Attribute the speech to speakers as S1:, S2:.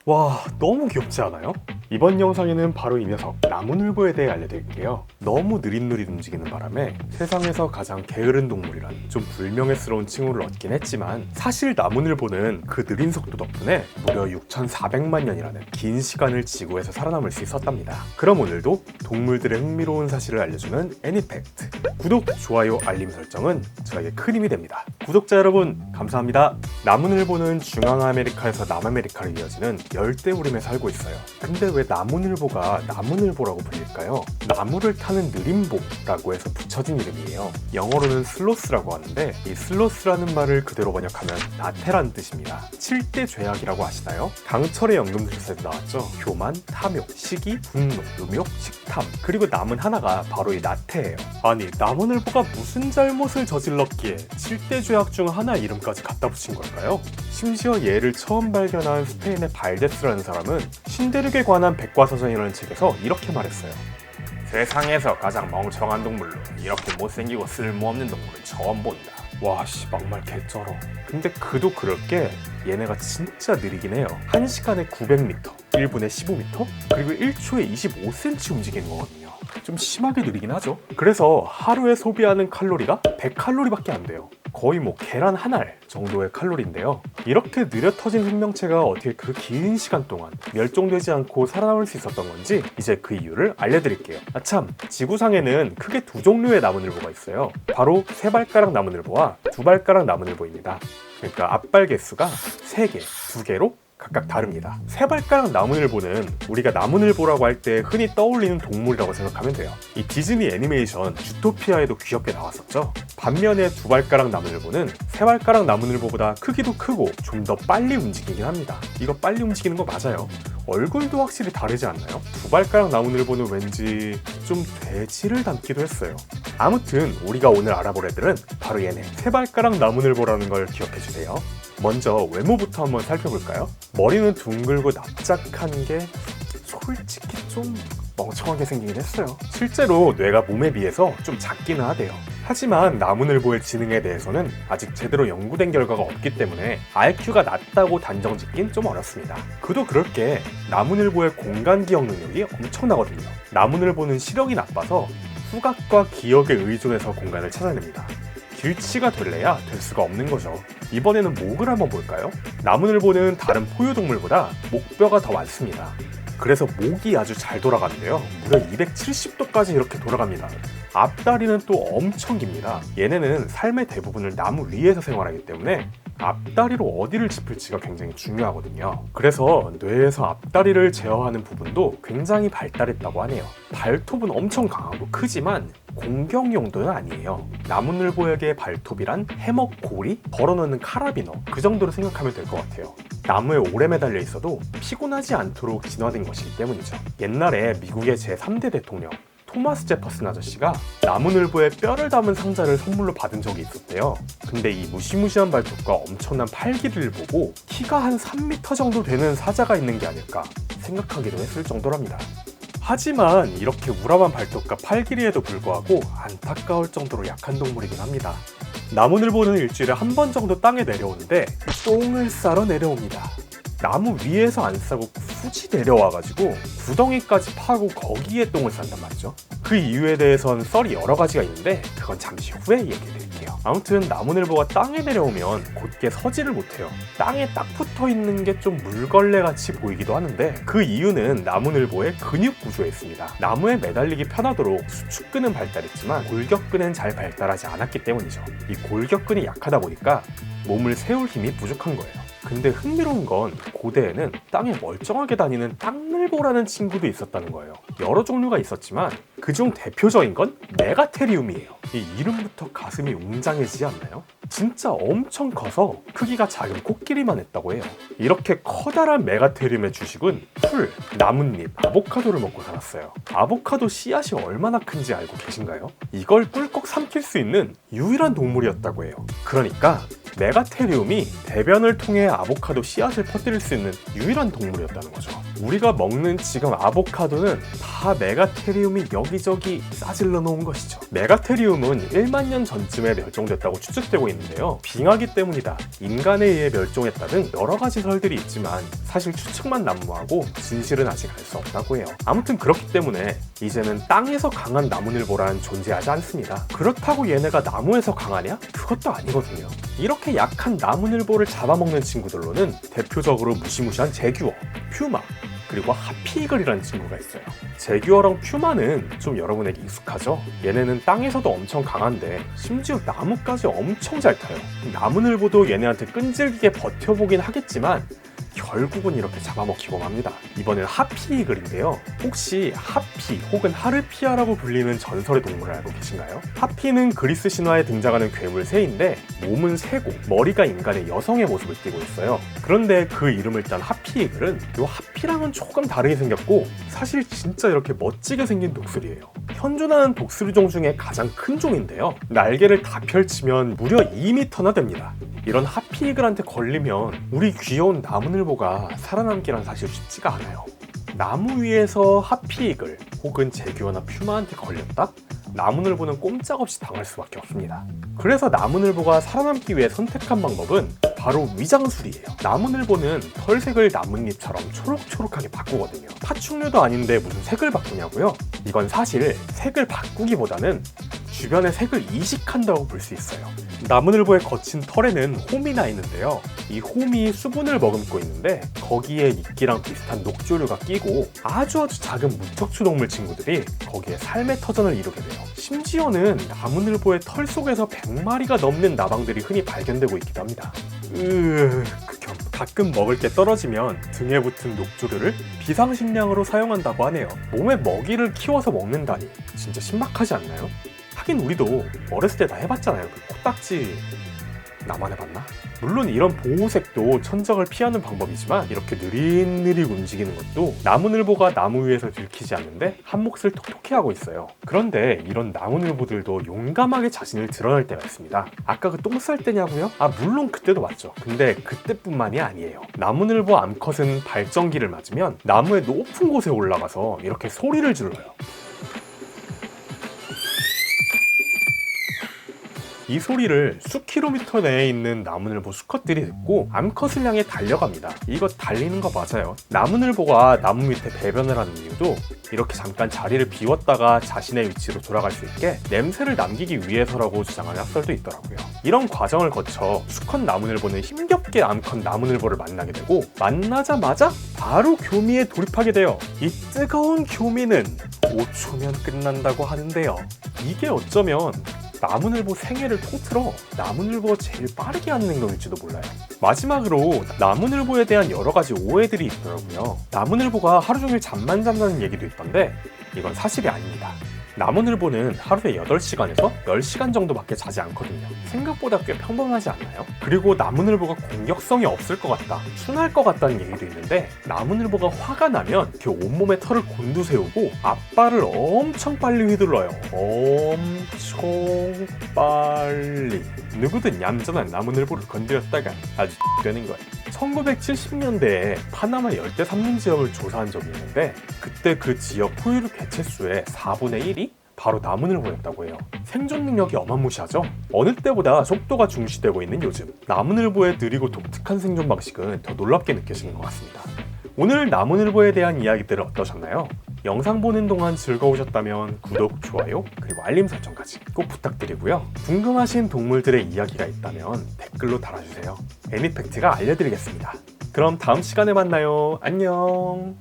S1: 와, 너무 귀엽지 않아요? 이번 영상에는 바로 이 녀석 나무늘보에 대해 알려드릴게요. 너무 느릿느릿 움직이는 바람에 세상에서 가장 게으른 동물이란 좀 불명예스러운 칭호를 얻긴 했지만, 사실 나무늘보는 그 느린 속도 덕분에 무려 6,400만 년이라는 긴 시간을 지구에서 살아남을 수 있었답니다. 그럼 오늘도 동물들의 흥미로운 사실을 알려주는 애니팩트, 구독, 좋아요, 알림 설정은 저에게 큰 힘이 됩니다. 구독자 여러분 감사합니다. 나무늘보는 중앙아메리카에서 남아메리카로 이어지는 열대우림에 살고 있어요. 근데 왜 나무늘보가 나무늘보라고 불릴까요? 나무를 타는 느림보라고 해서 붙여진 이름이에요. 영어로는 슬로스라고 하는데, 이 슬로스라는 말을 그대로 번역하면 나태란 뜻입니다. 7대 죄악이라고 아시나요? 강철의 연금술사에도 나왔죠. 교만, 탐욕, 시기, 분노, 음욕, 식탐, 그리고 남은 하나가 바로 이 나태예요. 아니, 나무늘보가 무슨 잘못을 저질렀기에 7대 죄악 중 하나 이름까지 갖다 붙인 걸까요? 심지어 얘를 처음 발견한 스페인의 발데스라는 사람은 신데르게 관한 백과사전이라는 책에서 이렇게 말했어요. 세상에서 가장 멍청한 동물로 이렇게 못생기고 쓸모없는 동물을 처음 본다. 와씨, 막말 개쩔어. 근데 그도 그럴 게 얘네가 진짜 느리긴 해요. 1시간에 900m, 1분에 15m, 그리고 1초에 25cm 움직이는 거거든요. 좀 심하게 느리긴 하죠. 그래서 하루에 소비하는 칼로리가 100칼로리밖에 안 돼요. 거의 계란 한 알 정도의 칼로리인데요. 이렇게 느려 터진 생명체가 어떻게 그 긴 시간 동안 멸종되지 않고 살아남을 수 있었던 건지 이제 그 이유를 알려드릴게요. 아참, 지구상에는 크게 두 종류의 나무늘보가 있어요. 바로 세발가락 나무늘보와 두발가락 나무늘보입니다. 그러니까 앞발 개수가 3개, 2개로 각각 다릅니다. 세발가락 나무늘보는 우리가 나무늘보라고 할 때 흔히 떠올리는 동물이라고 생각하면 돼요. 이 디즈니 애니메이션 주토피아에도 귀엽게 나왔었죠. 반면에 두발가락 나무늘보는 세발가락 나무늘보보다 크기도 크고 좀 더 빨리 움직이긴 합니다. 이거 빨리 움직이는 거 맞아요. 얼굴도 확실히 다르지 않나요? 두발가락 나무늘보는 왠지 좀 돼지를 닮기도 했어요. 아무튼 우리가 오늘 알아볼 애들은 바로 얘네, 세발가락 나무늘보라는 걸 기억해주세요. 먼저 외모부터 한번 살펴볼까요? 머리는 둥글고 납작한 게 솔직히 좀 멍청하게 생기긴 했어요. 실제로 뇌가 몸에 비해서 좀 작기는 하대요. 하지만 나무늘보의 지능에 대해서는 아직 제대로 연구된 결과가 없기 때문에 IQ가 낮다고 단정짓긴 좀 어렵습니다. 그도 그럴 게 나무늘보의 공간 기억 능력이 엄청나거든요. 나무늘보는 시력이 나빠서 후각과 기억에 의존해서 공간을 찾아냅니다. 길치가 될래야 될 수가 없는 거죠. 이번에는 목을 한번 볼까요? 나무늘보는 다른 포유동물보다 목뼈가 더 많습니다. 그래서 목이 아주 잘 돌아가는데요. 무려 270도까지 이렇게 돌아갑니다. 앞다리는 또 엄청 깁니다. 얘네는 삶의 대부분을 나무 위에서 생활하기 때문에 앞다리로 어디를 짚을지가 굉장히 중요하거든요. 그래서 뇌에서 앞다리를 제어하는 부분도 굉장히 발달했다고 하네요. 발톱은 엄청 강하고 크지만 공격 용도는 아니에요. 나무늘보에게 발톱이란 해먹 고리, 벌어놓는 카라비너, 그 정도로 생각하면 될 것 같아요. 나무에 오래 매달려 있어도 피곤하지 않도록 진화된 것이기 때문이죠. 옛날에 미국의 제3대 대통령 토마스 제퍼슨 아저씨가 나무늘보의 뼈를 담은 상자를 선물로 받은 적이 있었대요. 근데 이 무시무시한 발톱과 엄청난 팔길이를 보고 키가 한 3m 정도 되는 사자가 있는 게 아닐까 생각하기도 했을 정도랍니다. 하지만 이렇게 우람한 발톱과 팔길이에도 불구하고 안타까울 정도로 약한 동물이긴 합니다. 나무늘보는 일주일에 한 번 정도 땅에 내려오는데 똥을 싸러 내려옵니다. 나무 위에서 안 싸고 굳이 내려와가지고 구덩이까지 파고 거기에 똥을 싼단 말이죠. 그 이유에 대해선 썰이 여러 가지가 있는데 그건 잠시 후에 얘기해드릴게요. 아무튼 나무늘보가 땅에 내려오면 곧게 서지를 못해요. 땅에 딱 붙어있는 게 좀 물걸레 같이 보이기도 하는데, 그 이유는 나무늘보의 근육 구조에 있습니다. 나무에 매달리기 편하도록 수축근은 발달했지만 골격근은 잘 발달하지 않았기 때문이죠. 이 골격근이 약하다 보니까 몸을 세울 힘이 부족한 거예요. 근데 흥미로운 건 고대에는 땅에 멀쩡하게 다니는 땅늘보라는 친구도 있었다는 거예요. 여러 종류가 있었지만 그중 대표적인 건 메가테리움이에요. 이 이름부터 가슴이 웅장해지지 않나요? 진짜 엄청 커서 크기가 작은 코끼리만 했다고 해요. 이렇게 커다란 메가테리움의 주식은 풀, 나뭇잎, 아보카도를 먹고 살았어요. 아보카도 씨앗이 얼마나 큰지 알고 계신가요? 이걸 꿀꺽 삼킬 수 있는 유일한 동물이었다고 해요. 그러니까 메가테리움이 대변을 통해 아보카도 씨앗을 퍼뜨릴 수 있는 유일한 동물이었다는 거죠. 우리가 먹는 지금 아보카도는 다 메가테리움이 여기저기 싸질러 놓은 것이죠. 메가테리움은 1만 년 전쯤에 멸종됐다고 추측되고 있는데요. 빙하기 때문이다, 인간에 의해 멸종했다 등 여러 가지 설들이 있지만 사실 추측만 난무하고 진실은 아직 알 수 없다고 해요. 아무튼 그렇기 때문에 이제는 땅에서 강한 나무늘보란 존재하지 않습니다. 그렇다고 얘네가 나무에서 강하냐? 그것도 아니거든요. 이렇게 약한 나무늘보를 잡아먹는 친구들로는 대표적으로 무시무시한 제규어, 퓨마, 그리고 하피이글이라는 친구가 있어요. 제규어랑 퓨마는 좀 여러분에게 익숙하죠? 얘네는 땅에서도 엄청 강한데 심지어 나무까지 엄청 잘 타요. 나무늘보도 얘네한테 끈질기게 버텨보긴 하겠지만 결국은 이렇게 잡아먹히고 맙니다. 이번엔 하피이글인데요. 혹시 하피 혹은 하르피아라고 불리는 전설의 동물을 알고 계신가요? 하피는 그리스 신화에 등장하는 괴물 새인데 몸은 새고 머리가 인간의 여성의 모습을 띠고 있어요. 그런데 그 이름을 딴 하피이글은 이 하피랑은 조금 다르게 생겼고 사실 진짜 이렇게 멋지게 생긴 독수리예요. 현존하는 독수리종 중에 가장 큰 종인데요. 날개를 다 펼치면 무려 2m나 됩니다. 이런 하피이글한테 걸리면 우리 귀여운 나무늘보가 살아남기란 사실 쉽지가 않아요. 나무 위에서 하피이글 혹은 제규어나 퓨마한테 걸렸다? 나무늘보는 꼼짝없이 당할 수밖에 없습니다. 그래서 나무늘보가 살아남기 위해 선택한 방법은 바로 위장술이에요. 나무늘보는 털색을 나뭇잎처럼 초록초록하게 바꾸거든요. 파충류도 아닌데 무슨 색을 바꾸냐고요? 이건 사실 색을 바꾸기보다는 주변의 색을 이식한다고 볼 수 있어요. 나무늘보의 거친 털에는 홈이 나 있는데요. 이 홈이 수분을 머금고 있는데 거기에 이끼랑 비슷한 녹조류가 끼고 아주 작은 무척추 동물 친구들이 거기에 삶의 터전을 이루게 돼요. 심지어는 나무늘보의 털 속에서 100마리가 넘는 나방들이 흔히 발견되고 있기도 합니다. 극혐. 가끔 먹을 게 떨어지면 등에 붙은 녹조류를 비상식량으로 사용한다고 하네요. 몸에 먹이를 키워서 먹는다니 진짜 신박하지 않나요? 하긴 우리도 어렸을 때 다 해봤잖아요. 그 코딱지 나만 해봤나? 물론 이런 보호색도 천적을 피하는 방법이지만 이렇게 느릿느릿 움직이는 것도 나무늘보가 나무 위에서 들키지 않는데 한 몫을 톡톡히 하고 있어요. 그런데 이런 나무늘보들도 용감하게 자신을 드러낼 때가 있습니다. 아까 그 똥 쌀 때냐고요? 물론 그때도 맞죠. 근데 그때뿐만이 아니에요. 나무늘보 암컷은 발전기를 맞으면 나무의 높은 곳에 올라가서 이렇게 소리를 질러요. 이 소리를 수킬로미터 내에 있는 나무늘보 수컷들이 듣고 암컷을 향해 달려갑니다. 이거 달리는 거 맞아요. 나무늘보가 나무 밑에 배변을 하는 이유도 이렇게 잠깐 자리를 비웠다가 자신의 위치로 돌아갈 수 있게 냄새를 남기기 위해서라고 주장하는 학설도 있더라고요. 이런 과정을 거쳐 수컷 나무늘보는 힘겹게 암컷 나무늘보를 만나게 되고 만나자마자 바로 교미에 돌입하게 돼요. 이 뜨거운 교미는 5초면 끝난다고 하는데요. 이게 어쩌면 나무늘보 생애를 통틀어 나무늘보가 제일 빠르게 하는 행동일지도 몰라요. 마지막으로 나무늘보에 대한 여러 가지 오해들이 있더라고요. 나무늘보가 하루 종일 잠만 잔다는 얘기도 있던데 이건 사실이 아닙니다. 나무늘보는 하루에 8시간에서 10시간 정도밖에 자지 않거든요. 생각보다 꽤 평범하지 않나요? 그리고 나무늘보가 공격성이 없을 것 같다, 순할 것 같다는 얘기도 있는데 나무늘보가 화가 나면 이렇게 온몸에 털을 곤두세우고 앞발을 엄청 빨리 휘둘러요. 엄청 빨리. 누구든 얌전한 나무늘보를 건드렸다가 아주 되는 거예요. 1970년대에 파나마 열대 산림 지역을 조사한 적이 있는데 그때 그 지역 포유류 개체수의 4분의 1이 바로 나무늘보였다고 해요. 생존 능력이 어마무시하죠? 어느 때보다 속도가 중시되고 있는 요즘 나무늘보의 느리고 독특한 생존 방식은 더 놀랍게 느껴지는 것 같습니다. 오늘 나무늘보에 대한 이야기들은 어떠셨나요? 영상 보는 동안 즐거우셨다면 구독, 좋아요, 그리고 알림 설정까지 꼭 부탁드리고요. 궁금하신 동물들의 이야기가 있다면 댓글로 달아주세요. 애니팩트가 알려드리겠습니다. 그럼 다음 시간에 만나요. 안녕.